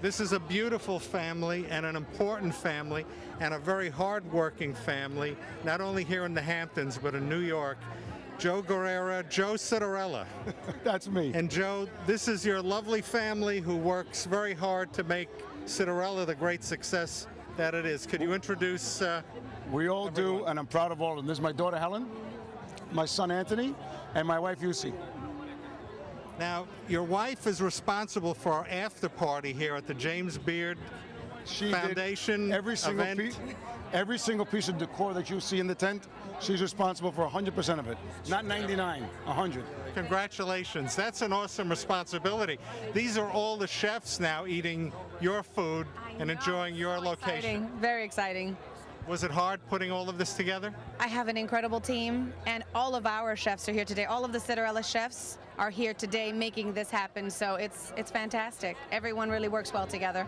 This is a beautiful family and an important family and a very hard-working family, not only here in the Hamptons, but in New York. Joe Guerrera, Joe Citarella. That's me. And Joe, this is your lovely family who works very hard to make Citarella the great success that it is. Could you introduce We all do, and I'm proud of all of them. This is my daughter Helen, my son Anthony, and my wife Yusi. Now, your wife is responsible for our after party here at the James Beard Foundation every single event. Every single piece of decor that you see in the tent, she's responsible for 100% of it. Not 99, 100. Congratulations. That's an awesome responsibility. These are all the chefs now eating your food and enjoying your location. Exciting. Very exciting. Was it hard putting all of this together? I have an incredible team, and all of our chefs are here today. All of the Citarella chefs are here today making this happen, so it's fantastic. Everyone really works well together.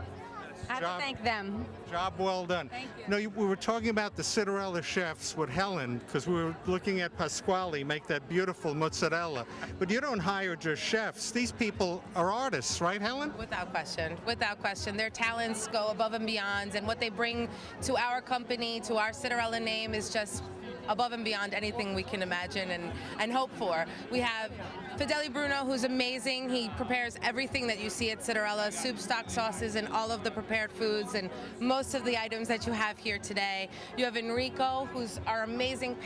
I have to thank them. Job well done. Thank you. No, we were talking about the Citarella chefs with Helen because we were looking at Pasquale make that beautiful mozzarella. But you don't hire just chefs. These people are artists, right, Helen? Without question. Without question. Their talents go above and beyond, and what they bring to our company, to our Citarella name, is just above and beyond anything we can imagine and hope for. We have Fideli Bruno, who's amazing. He prepares everything that you see at Citarella, soup, stock, sauces, and all of the prepared foods, and most of the items that you have here today. You have Enrico, who's our amazing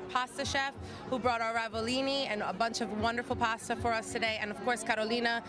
pasta chef, who brought our raviolini and a bunch of wonderful pasta for us today, and of course Carolina,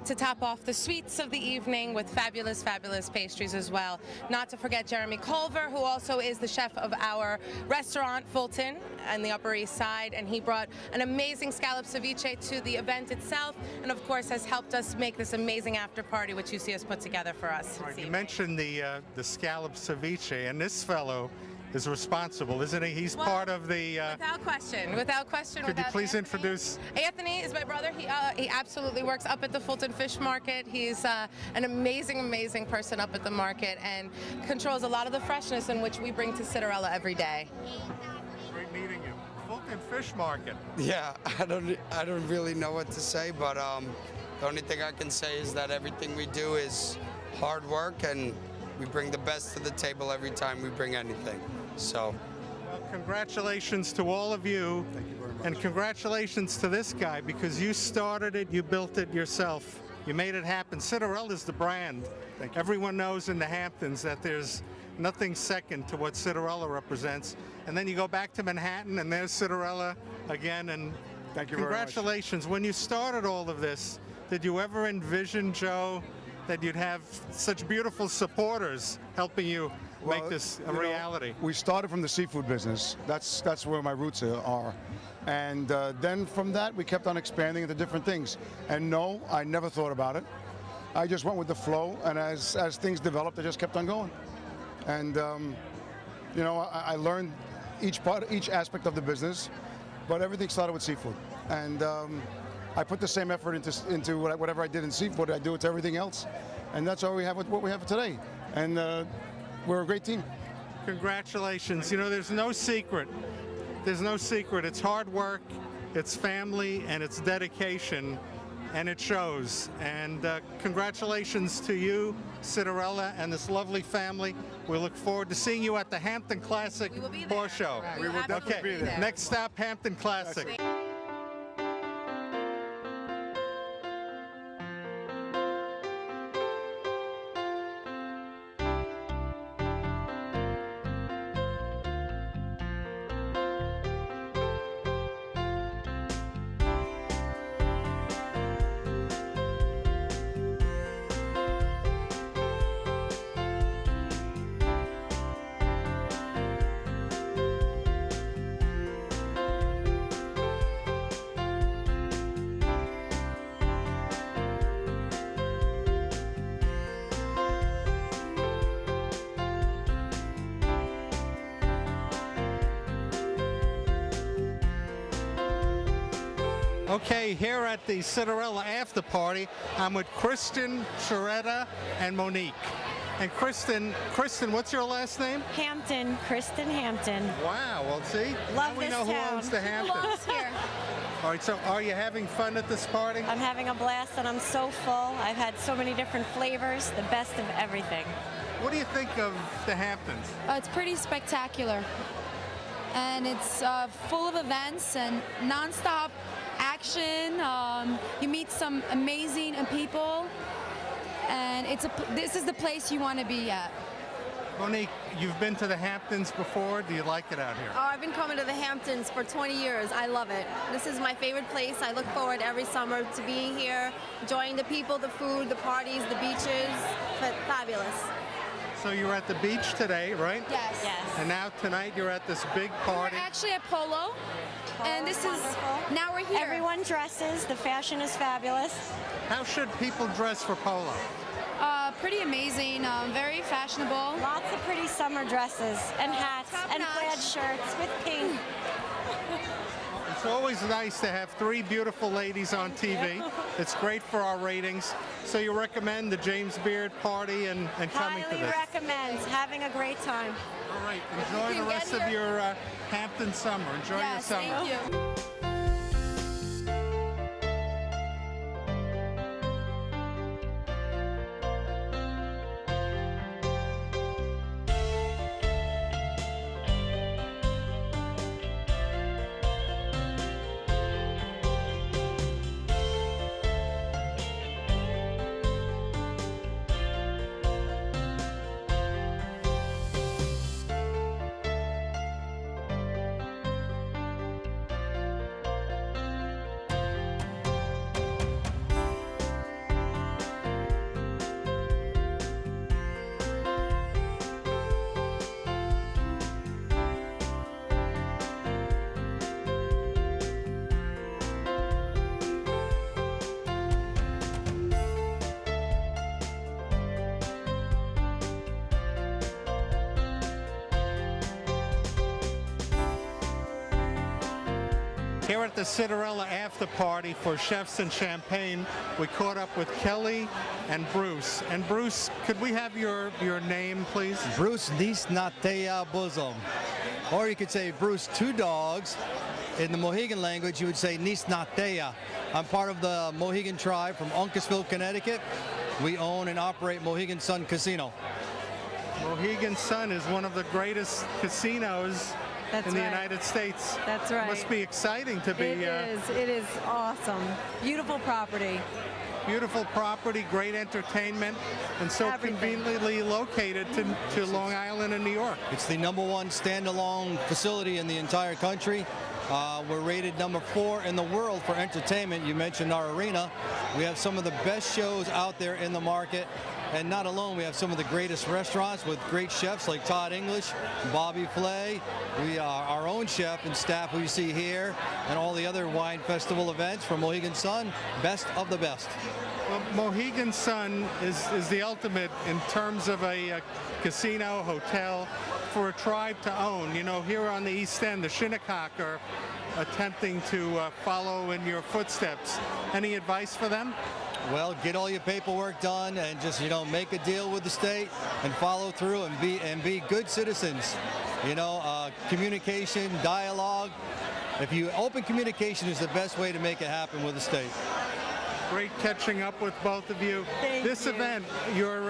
to top off the sweets of the evening with fabulous, fabulous pastries as well. Not to forget Jeremy Culver, who also is the chef of our restaurant, Fulton, on the Upper East Side, and he brought an amazing scallop ceviche to the event itself, and of course has helped us make this amazing after party, which you see us put together for us. Right, you mentioned the scallop ceviche, and this fellow is responsible, isn't he? He's part of the... Without question, without question. Could you please introduce... Anthony is my brother. He absolutely works up at the Fulton Fish Market. He's an amazing, amazing person up at the market and controls a lot of the freshness in which we bring to Citarella every day. Great meeting you. Fulton Fish Market. Yeah, I don't really know what to say, but the only thing I can say is that everything we do is hard work, and we bring the best to the table every time we bring anything. So, well, congratulations to all of you. Thank you very much. And congratulations to this guy, because you started it, you built it yourself. You made it happen. Citarella is the brand. Thank you. Everyone knows in the Hamptons that there's nothing second to what Citarella represents. And then you go back to Manhattan, and there's Citarella again. And thank you very much. Congratulations. When you started all of this, did you ever envision, Joe, that you'd have such beautiful supporters helping you make this a reality? We started from the seafood business. That's where my roots are. And then from that, we kept on expanding into different things. And no, I never thought about it. I just went with the flow, and as things developed, I just kept on going. And you know, I learned each aspect of the business, but everything started with seafood. And I put the same effort into whatever I did in seafood, I do it to everything else. And that's all we have with what we have today. And we're a great team. Congratulations. You know, there's no secret. There's no secret. It's hard work, it's family, and it's dedication, and it shows. And congratulations to you, Citarella, and this lovely family. We look forward to seeing you at the Hampton Classic Horse Show. We will definitely be there. Next stop, Hampton Classic. Okay, here at the Citarella after party, I'm with Christian, Sharetta, and Monique. And Kristen, what's your last name? Hampton, Kristen Hampton. Wow, well see, Love now we this know town. who owns the Hamptons. Who owns here? All right, so are you having fun at this party? I'm having a blast and I'm so full. I've had so many different flavors, the best of everything. What do you think of the Hamptons? It's pretty spectacular. And it's full of events and nonstop action. You meet some amazing people. And this is the place you want to be at. Monique, you've been to the Hamptons before. Do you like it out here? Oh, I've been coming to the Hamptons for 20 years. I love it. This is my favorite place. I look forward every summer to being here, enjoying the people, the food, the parties, the beaches. But fabulous. So you were at the beach today, right? Yes. Yes. And now tonight you're at this big party. We're actually at Polo. And this is, now we're here. Everyone dresses. The fashion is fabulous. How should people dress for Polo? Pretty amazing, very fashionable. Lots of pretty summer dresses and hats and plaid shirts with pink. It's always nice to have three beautiful ladies on TV. It's great for our ratings. So you recommend the James Beard party and coming to Highly this? recommend. Having a great time. All right, enjoy the rest of your Hampton summer. Enjoy your summer. Thank you. Here at the Citarella after party for Chefs in Champagne, we caught up with Kelly and Bruce. And Bruce, could we have your name, please? Bruce Nis Natea Bosom. Or you could say Bruce Two Dogs. In the Mohegan language, you would say Nis Natea. I'm part of the Mohegan tribe from Uncasville, Connecticut. We own and operate Mohegan Sun Casino. Mohegan Sun is one of the greatest casinos in the United States. That's right. It must be exciting to be... It is awesome. Beautiful property. Beautiful property, great entertainment, and so conveniently located to Long Island and New York. It's the #1 standalone facility in the entire country. We're rated #4 in the world for entertainment. You mentioned our arena. We have some of the best shows out there in the market. And not alone, we have some of the greatest restaurants with great chefs like Todd English, Bobby Flay. We are our own chef and staff who you see here, and all the other wine festival events from Mohegan Sun. Best of the best. Well, Mohegan Sun is the ultimate in terms of a casino, hotel, for a tribe to own. You know, here on the East End, the Shinnecock are attempting to follow in your footsteps. Any advice for them? Well, get all your paperwork done and just, make a deal with the state and follow through and be good citizens. Communication, dialogue. Open communication is the best way to make it happen with the state. Great catching up with both of you. This event, your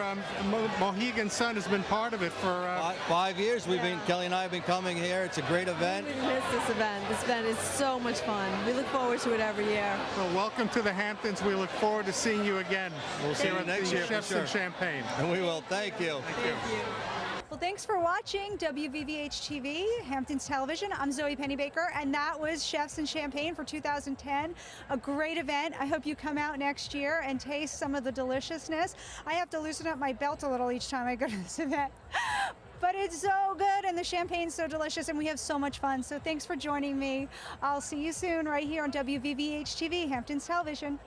Mohegan Sun has been part of it for 5 years. Kelly and I have been coming here. It's a great event. We miss this event. This event is so much fun. We look forward to it every year. Well, welcome to the Hamptons. We look forward to seeing you again. We'll see you next year. Chefs in Champagne. And we will. Thank you. Thank you. Well, thanks for watching WVVH-TV, Hamptons Television. I'm Zoe Pennybaker, and that was Chefs in Champagne for 2010. A great event. I hope you come out next year and taste some of the deliciousness. I have to loosen up my belt a little each time I go to this event. But it's so good, and the champagne's so delicious, and we have so much fun. So thanks for joining me. I'll see you soon right here on WVVH-TV, Hamptons Television.